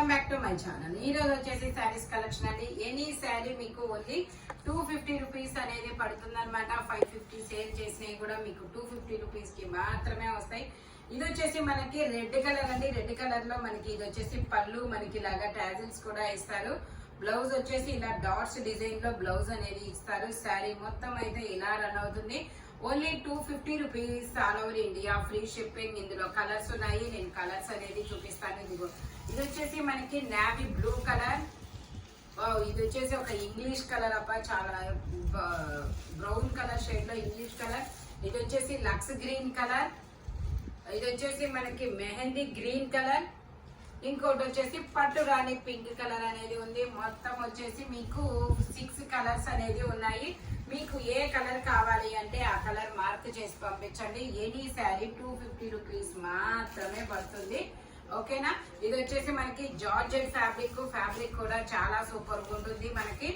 Welcome back to my channel. ఈ రోజు వచ్చేసి శారీస్ కలెక్షన్ అండి. ఎనీ శారీ మీకు ఓన్లీ 250 రూపీస్ అనేది పడుతుంది అనమాట. 550 సేల్ చేసినవి కూడా మీకు 250 రూపీస్ కి మాత్రమే వస్తాయి. ఇది వచ్చేసి మనకి రెడ్ కలర్ అండి. రెడ్ కలర్ లో మనకి ఇది వచ్చేసి పళ్ళు, మనకి ఇలాగా టాజిల్స్ కూడా ఇస్తారు. బ్లౌజ్ వచ్చేసి ఇలా డాట్స్ డిజైన్ లో బ్లౌజ్ అనేది ఇస్తారు. శారీ మొత్తం అయితే ఇలా రన్ అవుతుంది. Only 250 rupees all over India, free shipping. ఇందులో కలర్స్ ఉన్నాయి, నేను కలర్స్ అనేది చూపిస్తాను. ఇదిగో ఇది వచ్చేసి మనకి నావీ బ్లూ కలర్, ఇది వచ్చేసి ఒక ఇంగ్లీష్ కలర్ అబ్బా, చాలా బ్రౌన్ కలర్ షేడ్ లో ఇంగ్లీష్ కలర్. ఇది వచ్చేసి లక్స్ గ్రీన్ కలర్, ఇది వచ్చేసి మనకి మెహందీ గ్రీన్ కలర్, ఇంకోటి వచ్చేసి పట్టు రాణి పింక్ కలర్ అనేది ఉంది. మొత్తం వచ్చేసి మీకు 6 కలర్స్ అనేది ఉన్నాయి. మీకు ఏ కలర్ కావాలి అంటే ఆ కలర్ మార్క్ చేసి పంపించండి. ఎనీ శారీ 250 రూపీస్ మాత్రమే పడుతుంది. ఓకేనా. ఇది వచ్చేసి మనకి జార్జెట్ ఫ్యాబ్రిక్ కూడా చాలా సూపర్ గా ఉంటుంది. మనకి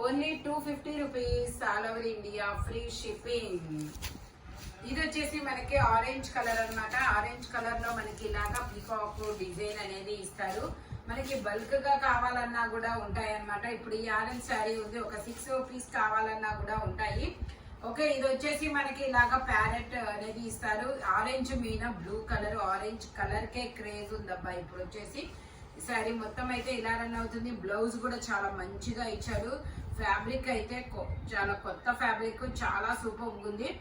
only 250 rupees all over India, free shipping. ఇది వచ్చేసి మనకి ఆరెంజ్ కలర్ అన్నమాట. ఆరెంజ్ కలర్ లో మనకి ఇలాగా పీకాక్ డిజైన్ అనేది ఇస్తారు. మనకి బల్క్ గా కావాలన్నా కూడా ఉంటాయి అన్నమాట. ఇప్పుడు ఈ ఆరెంజ్ శారీ ఉంది, ఒక 6 పీస్ కావాలన్నా కూడా ఉంటాయి. ఓకే. ఇది వచ్చేసి మనకి ఇలాగా ప్యారెట్ అనేది ఇస్తారు. ఆరెంజ్ మీన బ్లూ కలర్, ఆరెంజ్ కలర్ కే క్రేజ్ ఉందబ్బా ఇప్పుడు వచ్చేసి. శారీ మొత్తం అయితే ఇలా రన్ అవుతుంది. బ్లౌజ్ కూడా చాలా మంచిగా ఇచ్చారు. ఫ్యాబ్రిక్ అయితే చాలా కొత్త ఫ్యాబ్రిక్, చాలా సూపర్ ఉంది.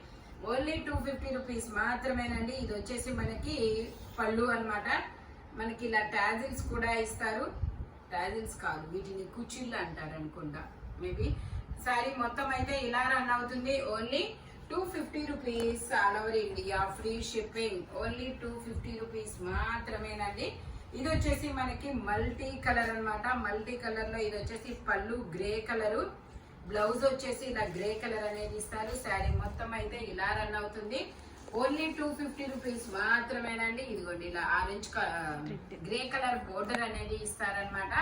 ఓన్లీ 250 రూపీస్ మాత్రమేనండి. ఇది వచ్చేసి మనకి పళ్ళు అన్నమాట. మనకి ఇలా టాజిల్స్ కూడా ఇస్తారు. టాజిల్స్ కాదు, వీటిని కుచ్చిళ్ళు అంటారు అనుకుంటా మేబీ. శారీ మొత్తం అయితే ఇలా రన్ అవుతుంది. Only 250 rupees all over India, free shipping. Only 250 rupees మాత్రమేనండి. ఇది వచ్చేసి మనకి మల్టీ కలర్ అన్నమాట. మల్టీ కలర్ లో ఇది వచ్చేసి పళ్ళు గ్రే కలరు, బ్లౌజ్ వచ్చేసి ఇలా గ్రే కలర్ అనేది ఇస్తారు. శారీ మొత్తం అయితే ఇలా రన్ అవుతుంది. ఓన్లీ 250 రూపీస్ మాత్రమేనండి. ఇదిగోండి ఇలా ఆరెంజ్ గ్రే కలర్ బోర్డర్ అనేది ఇస్తారనమాట.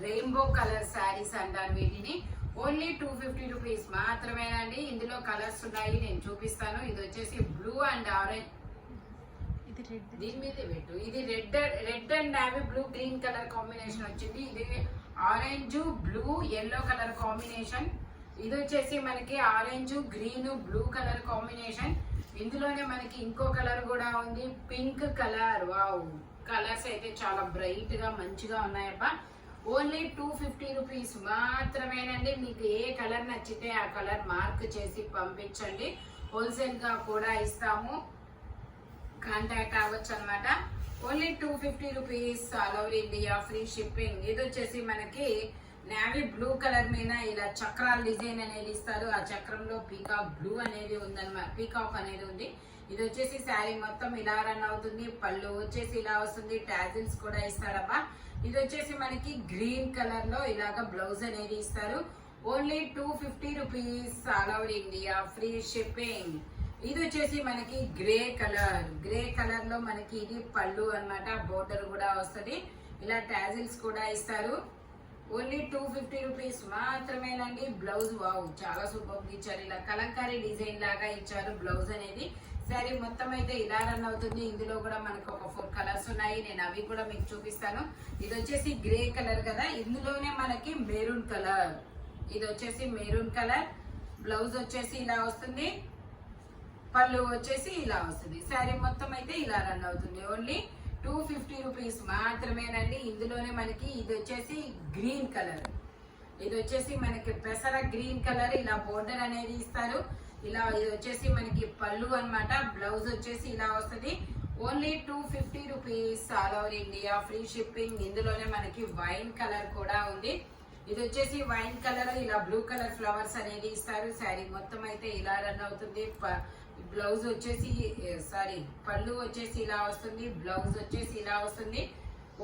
రెయిన్బో కలర్ శారీస్ అంటారు వీటిని. ఓన్లీ 250 రూపీస్ మాత్రమేనండి. ఇందులో కలర్స్ ఉన్నాయి, నేను చూపిస్తాను. ఇది వచ్చేసి బ్లూ అండ్ ఆరెంజ్, దీని మీదే పెట్టు. ఇది red and navy blue green colour combination వచ్చింది. ఇది orange blue yellow colour combination. ఇది వచ్చేసి మనకి orange green blue colour combination. ఇందులోనే మనకి ఇంకో కలర్ కూడా ఉంది, పింక్ కలర్. వావ్, కలర్స్ అయితే చాలా బ్రైట్ గా మంచిగా ఉన్నాయబ్బా. ఓన్లీ 250 రూపీస్ మాత్రమేనండి. మీకు ఏ కలర్ నచ్చితే ఆ కలర్ మార్క్ చేసి పంపించండి. హోల్సేల్ గా కూడా ఇస్తాము, కాంటాక్ట్ అవ్వచ్చు అనమాట. Only 250 rupees all over India, free shipping. ఇది వచ్చేసి మనకి నావీ బ్లూ కలర్ మీద ఇలా చక్రాల డిజైన్ అనేది ఇస్తారు. ఆ చక్రంలో పీకాక్ బ్లూ అనేది ఉందన్నమాట, పీకాక్ అనేది ఉంది. ఇది వచ్చేసి శారీ మొత్తం ఇలా రన్ అవుతుంది. పళ్ళు వచ్చేసి ఇలా వస్తుంది, టాజిల్స్ కూడా ఇస్తారబ్బా. ఇది వచ్చేసి మనకి గ్రీన్ కలర్ లో ఇలాగ బ్లౌజ్ అనేది ఇస్తారు. Only 250 rupees all over India, free shipping. ఇది వచ్చేసి మనకి గ్రే కలర్ లో మనకి ఇది పళ్ళు అన్నమాట. బోర్డర్ కూడా వస్తుంది, ఇలా టాజిల్స్ కూడా ఇస్తారు. ఓన్లీ 250 రూపీస్ మాత్రమేనండి. బ్లౌజ్ వావ్, చాలా సూపర్ ఇచ్చారు. ఇలా కలంకారీ డిజైన్ లాగా ఇచ్చారు బ్లౌజ్ అనేది. శారీ మొత్తం అయితే ఇలా రన్ అవుతుంది. ఇందులో కూడా మనకు ఒక 4 కలర్స్ ఉన్నాయి, నేను అవి కూడా మీకు చూపిస్తాను. ఇది వచ్చేసి గ్రే కలర్ కదా, ఇందులోనే మనకి మెరూన్ కలర్. ఇది వచ్చేసి మెరూన్ కలర్, బ్లౌజ్ వచ్చేసి ఇలా వస్తుంది, పళ్ళు వచ్చేసి ఇలా వస్తుంది. శారీ మొత్తం అయితే ఇలా రన్ అవుతుంది. ఓన్లీ 250 రూపీస్ మాత్రమేనండి. ఇందులోనే మనకి ఇది వచ్చేసి గ్రీన్ కలర్, ఇది వచ్చేసి మనకి పెసర గ్రీన్ కలర్, ఇలా బోర్డర్ అనేది ఇస్తారు. ఇలా ఇది వచ్చేసి మనకి పళ్ళు అన్నమాట. బ్లౌజ్ వచ్చేసి ఇలా వస్తుంది. Only 250 rupees all over India, free shipping. ఇందులోనే మనకి వైన్ కలర్ కూడా ఉంది. ఇది వచ్చేసి వైన్ కలర్, ఇలా బ్లూ కలర్ ఫ్లవర్స్ అనేది ఇస్తారు. శారీ మొత్తం అయితే ఇలా రన్ అవుతుంది. బ్లౌజ్ వచ్చేసి పళ్ళు వచ్చేసి ఇలా వస్తుంది, బ్లౌజ్ వచ్చేసి ఇలా వస్తుంది.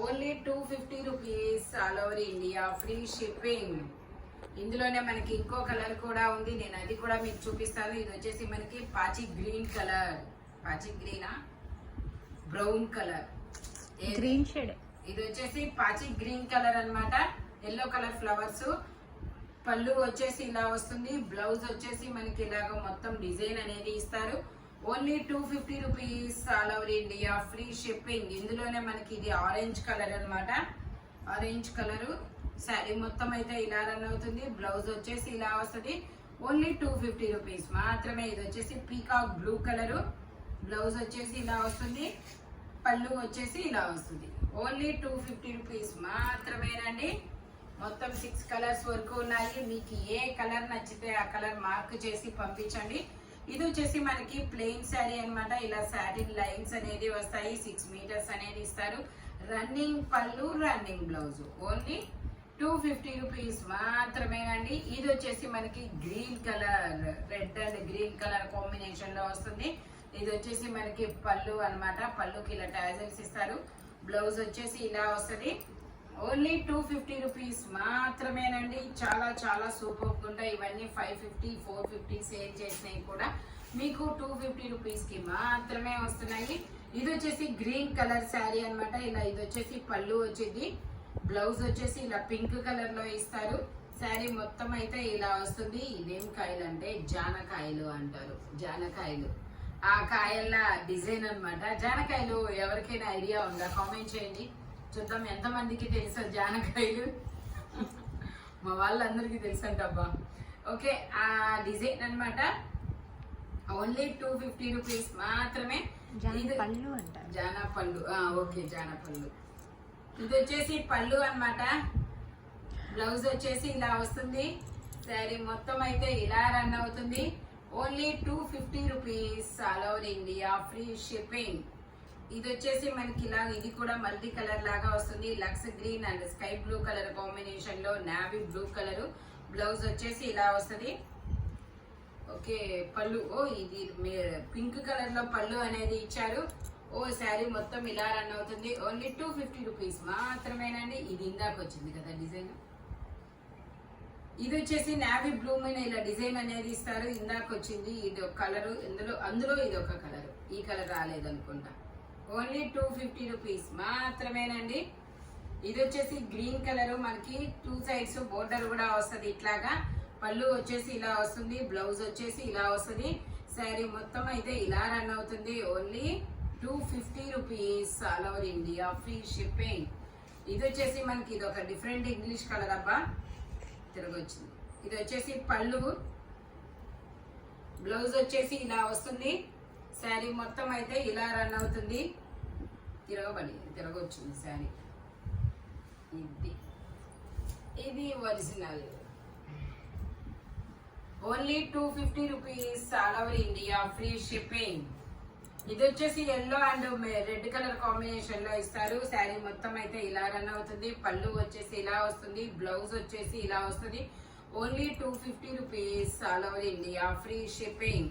Only 250 rupees all over India, free shipping. ఇందులోనే మనకి ఇంకో కలర్ కూడా ఉంది, నేను అది కూడా మీకు చూపిస్తాను. ఇది వచ్చేసి మనకి పాచి గ్రీనా బ్రౌన్ కలర్, గ్రీన్ షేడ్. ఇది వచ్చేసి పాచి గ్రీన్ కలర్ అన్నమాట. ఎల్లో కలర్ ఫ్లవర్స్, పళ్ళు వచ్చేసి ఇలా వస్తుంది, బ్లౌజ్ వచ్చేసి మనకి ఇలాగ మొత్తం డిజైన్ అనేది ఇస్తారు. Only 250 rupees all over India, free shipping. ఇందులోనే మనకి ఇది ఆరెంజ్ కలర్ అన్నమాట. Orange colour. శారీ మొత్తం అయితే ఇలా రన్ అవుతుంది. బ్లౌజ్ వచ్చేసి ఇలా వస్తుంది. ఓన్లీ 250 రూపీస్ మాత్రమే. ఇది వచ్చేసి పీకాక్ బ్లూ కలరు. బ్లౌజ్ వచ్చేసి ఇలా వస్తుంది. పళ్ళు వచ్చేసి ఇలా వస్తుంది. ఓన్లీ 250 రూపీస్ మాత్రమేనండి. మొత్తం 6 కలర్స్ వరకు ఉన్నాయి. మీకు ఏ కలర్ నచ్చితే ఆ కలర్ మార్క్ చేసి పంపించండి. ఇది వచ్చేసి మనకి ప్లెయిన్ శారీ అన్నమాట. ఇలా శారీ లైన్స్ అనేది వస్తాయి. 6 మీటర్స్ అనేది ఇస్తారు. రన్నింగ్ పళ్ళు, రన్నింగ్ బ్లౌజ్. ఓన్లీ 250 రూపీస్ మాత్రమేనండి. ఇది వచ్చేసి మనకి green colour, red and green colour combination లో వస్తుంది. ఇది వచ్చేసి మనకి పళ్ళు అన్నమాట. పళ్ళుకి ఇలా టాజల్స్ ఇస్తారు. బ్లౌజ్ వచ్చేసి ఇలా వస్తుంది. ఓన్లీ 250 రూపీస్ మాత్రమేనండి. చాలా చాలా సూపర్ ఉంటాయి. ఇవన్నీ 550, 450 సేల్ చేసినవి కూడా మీకు 250 రూపీస్ కి మాత్రమే వస్తున్నాయి. ఇది వచ్చేసి గ్రీన్ కలర్ శారీ అన్నమాట. ఇలా ఇది వచ్చేసి పళ్ళు వచ్చింది. బ్లౌజ్ వచ్చేసి ఇలా పింక్ కలర్ లో ఇస్తారు. శారీ మొత్తం అయితే ఇలా వస్తుంది. ఇదేం కాయలు అంటే జానకాయలు అంటారు. జానకాయలు, ఆ కాయల డిజైన్ అన్నమాట. జానకాయలు ఎవరికైనా ఐడియా ఉందా? కామెంట్ చేయండి చూద్దాం ఎంత మందికి తెలుసా జానకాయలు. మా వాళ్ళందరికీ తెలుసు అంటబ్బా. ఓకే, ఆ డిజైన్ అన్నమాట. ఓన్లీ 250 రూపీస్ మాత్రమే. పళ్ళు అంటారు. జానా పళ్ళు. ఓకే, జానా పళ్ళు. ఇది వచ్చేసి పళ్ళు అన్నమాట. బ్లౌజ్ వచ్చేసి ఇలా వస్తుంది. శారీ మొత్తం అయితే ఇలా రన్ అవుతుంది. Only 250 rupees. All over India free shipping. ఇది వచ్చేసి మనకి ఇలా, ఇది కూడా మల్టీ కలర్ లాగా వస్తుంది. Lux green and sky blue colour combination లో నావీ బ్లూ కలర్. బ్లౌజ్ వచ్చేసి ఇలా వస్తుంది. ఓకే, పళ్ళు. ఓ, ఇది పింక్ కలర్ లో పళ్ళు అనేది ఇచ్చారు. ఓ, శారీ మొత్తం ఇలా రన్ అవుతుంది. ఓన్లీ 250 రూపీస్ మాత్రమేనండి. ఇది ఇందాక వచ్చింది కదా డిజైన్. ఇది వచ్చేసి నావీ బ్లూ మీద ఇలా డిజైన్ అనేది ఇస్తారు. ఇందాక వచ్చింది ఇది ఒక కలరు. అందులో ఇది ఒక కలరు. ఈ కలర్ రాలేదనుకుంటా. ఓన్లీ 250 రూపీస్ మాత్రమేనండి. ఇది వచ్చేసి గ్రీన్ కలర్. మనకి 2 సైడ్స్ బోర్డర్ కూడా వస్తుంది ఇట్లాగా. పళ్ళు వచ్చేసి ఇలా వస్తుంది. బ్లౌజ్ వచ్చేసి ఇలా వస్తుంది. శారీ మొత్తం అయితే ఇలా రన్ అవుతుంది. Only 250 rupees. All over India free shipping. ఇది వచ్చేసి మనకి ఇది ఒక డిఫరెంట్ ఇంగ్లీష్ కలర్ అబ్బా. తిరగొచ్చింది. ఇది వచ్చేసి పళ్ళు. బ్లౌజ్ వచ్చేసి ఇలా వస్తుంది. శారీ మొత్తం అయితే ఇలా రన్ అవుతుంది. తిరగొచ్చింది శారీ. ఇది original. Only 250 rupees. All over India free shipping. ఇది వచ్చేసి yellow and red colour combination లో ఇస్తారు. శారీ మొత్తం అయితే ఇలా రన్ అవుతుంది. పళ్ళు వచ్చేసి ఇలా వస్తుంది. బ్లౌజ్ వచ్చేసి ఇలా వస్తుంది. Only 250 rupees. All over India free shipping.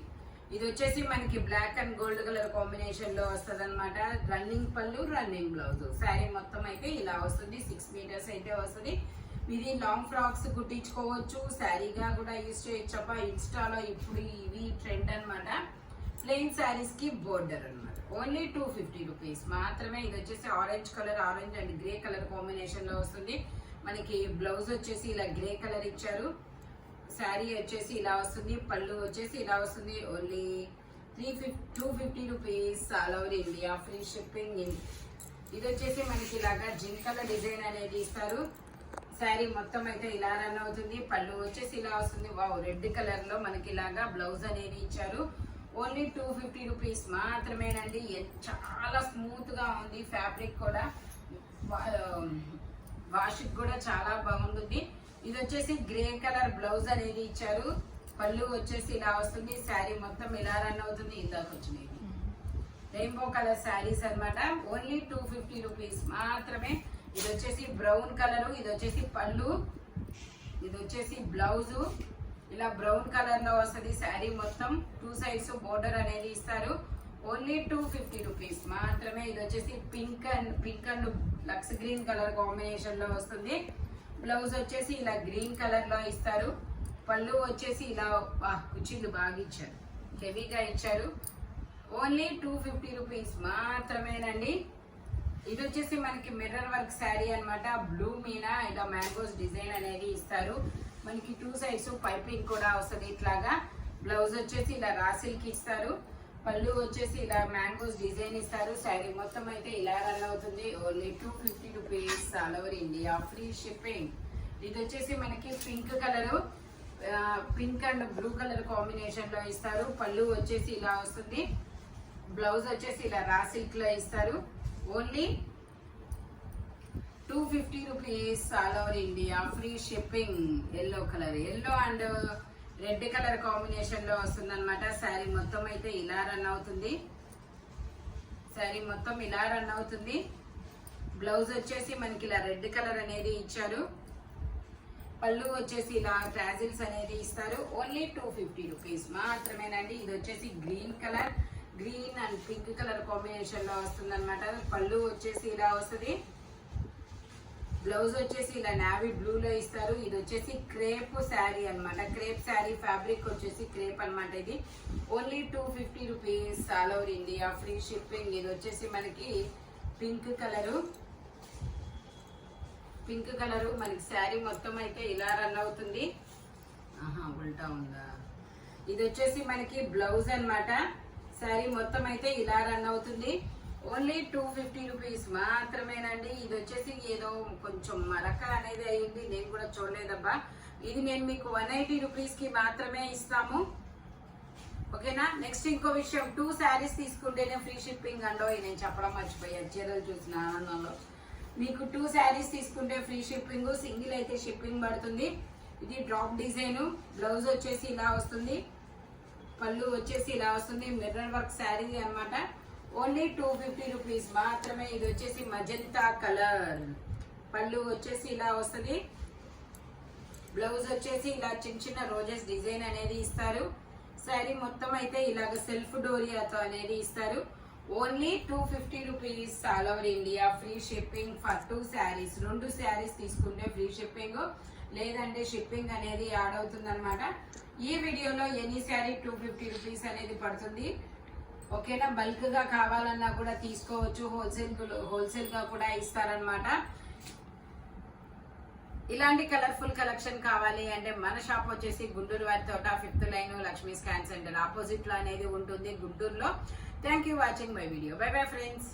ఇది వచ్చేసి మనకి black and gold colour combination లో వస్తుంది అనమాట. రన్నింగ్ పళ్ళు, రన్నింగ్ బ్లౌజ్. శారీ మొత్తం అయితే ఇలా వస్తుంది. 6 మీటర్స్ అయితే వస్తుంది. ఇది లాంగ్ ఫ్రాక్స్ కుట్టించుకోవచ్చు. శారీగా కూడా యూజ్ చేయొచ్చప్ప. ఇన్స్టాలో ఇప్పుడు ఇవి ట్రెండ్ అనమాట. ప్లెయిన్ శారీస్ కి బోర్డర్ అనమాట. ఓన్లీ 250 రూపీస్ మాత్రమే. ఇది వచ్చేసి orange colour, orange and grey colour combination లో వస్తుంది. మనకి బ్లౌజ్ వచ్చేసి ఇలా గ్రే కలర్ ఇచ్చారు. శారీ వచ్చేసి ఇలా వస్తుంది. పళ్ళు వచ్చేసి ఇలా వస్తుంది. Only 250 rupees. All over India free shipping. ఇది వచ్చేసి మనకి ఇలాగా జింకల డిజైన్ అనేది ఇస్తారు. శారీ మొత్తం అయితే ఇలా రన్ అవుతుంది. పళ్ళు వచ్చేసి ఇలా వస్తుంది. వావ్, రెడ్ కలర్ లో మనకి ఇలాగా బ్లౌజ్ అనేది ఇచ్చారు. ఓన్లీ 250 రూపీస్ మాత్రమేనండి. చాలా స్మూత్ గా ఉంది. ఫ్యాబ్రిక్ కూడా వాష్ కూడా చాలా బాగుంటుంది. ఇది వచ్చేసి గ్రే కలర్ బ్లౌజ్ అనేది ఇచ్చారు. పళ్ళు వచ్చేసి ఇలా వస్తుంది. శారీ మొత్తం ఇలా రన్ అవుతుంది. ఇందాక వచ్చినాయి రెయిన్బో కలర్ శారీస్ అన్నమాట. ఓన్లీ 250 రూపీస్ మాత్రమే. ఇది వచ్చేసి బ్రౌన్ కలర్. ఇది వచ్చేసి పళ్ళు. ఇది వచ్చేసి బ్లౌజ్. ఇలా బ్రౌన్ కలర్ లో వస్తుంది. శారీ మొత్తం 2 సైడ్స్ బోర్డర్ అనేది ఇస్తారు. ఓన్లీ 250 రూపీస్ మాత్రమే. ఇది వచ్చేసి pink and lux green colour combination లో వస్తుంది. బ్లౌజ్ వచ్చేసి ఇలా గ్రీన్ కలర్ లో ఇస్తారు. పళ్ళు వచ్చేసి ఇలా కుర్చీలు బాగా ఇచ్చారు, హెవీగా ఇచ్చారు. ఓన్లీ 250 రూపీస్ మాత్రమేనండి. ఇది వచ్చేసి మనకి మిర్రర్ వర్క్ శారీ అన్నమాట. బ్లూ మీద ఇలా మ్యాంగోస్ డిజైన్ అనేది ఇస్తారు. మనకి 2 సైడ్స్ పైపింగ్ కూడా వస్తుంది ఇట్లాగా. బ్లౌజ్ వచ్చేసి ఇలా రాసిల్కి ఇస్తారు. పళ్ళు వచ్చేసి ఇలా మ్యాంగోస్ డిజైన్ ఇస్తారు. శారీ మొత్తం అయితే ఇలా రన్ అవుతుంది. Only 250 rupees. All over India free shipping. ఇది వచ్చేసి మనకి pink colour, pink and blue colour combination లో ఇస్తారు. పళ్ళు వచ్చేసి ఇలా వస్తుంది. బ్లౌజ్ వచ్చేసి ఇలా రా సిల్క్ లో ఇస్తారు. Only 250 rupees all over India free shipping. Yellow colour, yellow and red colour combination లో వస్తుంది అనమాట. శారీ మొత్తం అయితే ఇలా రన్ అవుతుంది. శారీ మొత్తం ఇలా రన్ అవుతుంది. బ్లౌజ్ వచ్చేసి మనకి ఇలా రెడ్ కలర్ అనేది ఇచ్చారు. పళ్ళు వచ్చేసి ఇలా ట్రాజిల్స్ అనేది ఇస్తారు. ఓన్లీ 250 రూపీస్ మాత్రమేనండి. ఇది వచ్చేసి green colour, green and pink colour combination లో వస్తుంది అనమాట. పళ్ళు వచ్చేసి ఇలా వస్తుంది. బ్లౌజ్ వచ్చేసి ఇలా నావీ బ్లూ లో ఇస్తారు. ఇది వచ్చేసి క్రేప్ శారీ అన్నమాట. క్రేప్ శారీ ఫ్యాబ్రిక్ వచ్చేసి క్రేప్ అన్నమాట. ఇది only 250 rupees all over India free shipping. ఇది వచ్చేసి మనకి పింక్ కలరు, పింక్ కలరు మనకి శారీ మొత్తం అయితే ఇలా రన్ అవుతుంది. ఉల్టా ఉందా? ఇది వచ్చేసి మనకి బ్లౌజ్ అన్నమాట. శారీ మొత్తం అయితే ఇలా రన్ అవుతుంది. ఓన్లీ 250 రూపీస్ మాత్రమేనండి. ఇది వచ్చేసి ఏదో కొంచెం మరక అనేది అయ్యింది, నేను కూడా చూడలేదబ్బా. ఇది నేను మీకు 180 రూపీస్ కి మాత్రమే ఇస్తాము. ఓకేనా? నెక్స్ట్ ఇంకో విషయం, 2 శారీస్ తీసుకుంటేనే ఫ్రీ షిప్పింగ్ అండో. నేను చెప్పడం మర్చిపోయా, చీరలు చూసిన ఆనందంలో. మీకు 2 శారీస్ తీసుకుంటే ఫ్రీ షిప్పింగ్, సింగిల్ అయితే షిప్పింగ్ పడుతుంది. ఇది డ్రాప్ డిజైన్. బ్లౌజ్ వచ్చేసి ఇలా వస్తుంది. పళ్ళు వచ్చేసి ఇలా వస్తుంది. మిర్రర్ వర్క్ శారీ అన్నమాట. ఓన్లీ 250 రూపీస్ మాత్రమే. ఇది వచ్చేసి మజంతా కలర్. పళ్ళు వచ్చేసి ఇలా వస్తుంది. బ్లౌజ్ వచ్చేసి ఇలా చిన్న చిన్న రోజెస్ డిజైన్ అనేది ఇస్తారు. శారీ మొత్తం అయితే ఇలాగ సెల్ఫ్ డోరియాతో అనేది ఇస్తారు. Only 250 rupees all over India free shipping for 2 saris. 2 saris తీసుకుంటే ఫ్రీ షిప్పింగ్, లేదంటే షిప్పింగ్ అనేది యాడ్ అవుతుంది అనమాట. ఈ వీడియోలో ఎనీ శారీ 250 రూపీస్ అనేది పడుతుంది. ఓకేనా? బల్క్ గా కావాలన్నా కూడా తీసుకోవచ్చు, హోల్సేల్ గా కూడా ఇస్తారనమాట. ఇలాంటి కలర్ఫుల్ కలెక్షన్ కావాలి అంటే మన షాప్ వచ్చేసి గుంటూరు వారి తోట 5th line Lakshmi scan centre opposite లో అనేది ఉంటుంది గుంటూరులో. Thank you watching my video. By bye friends.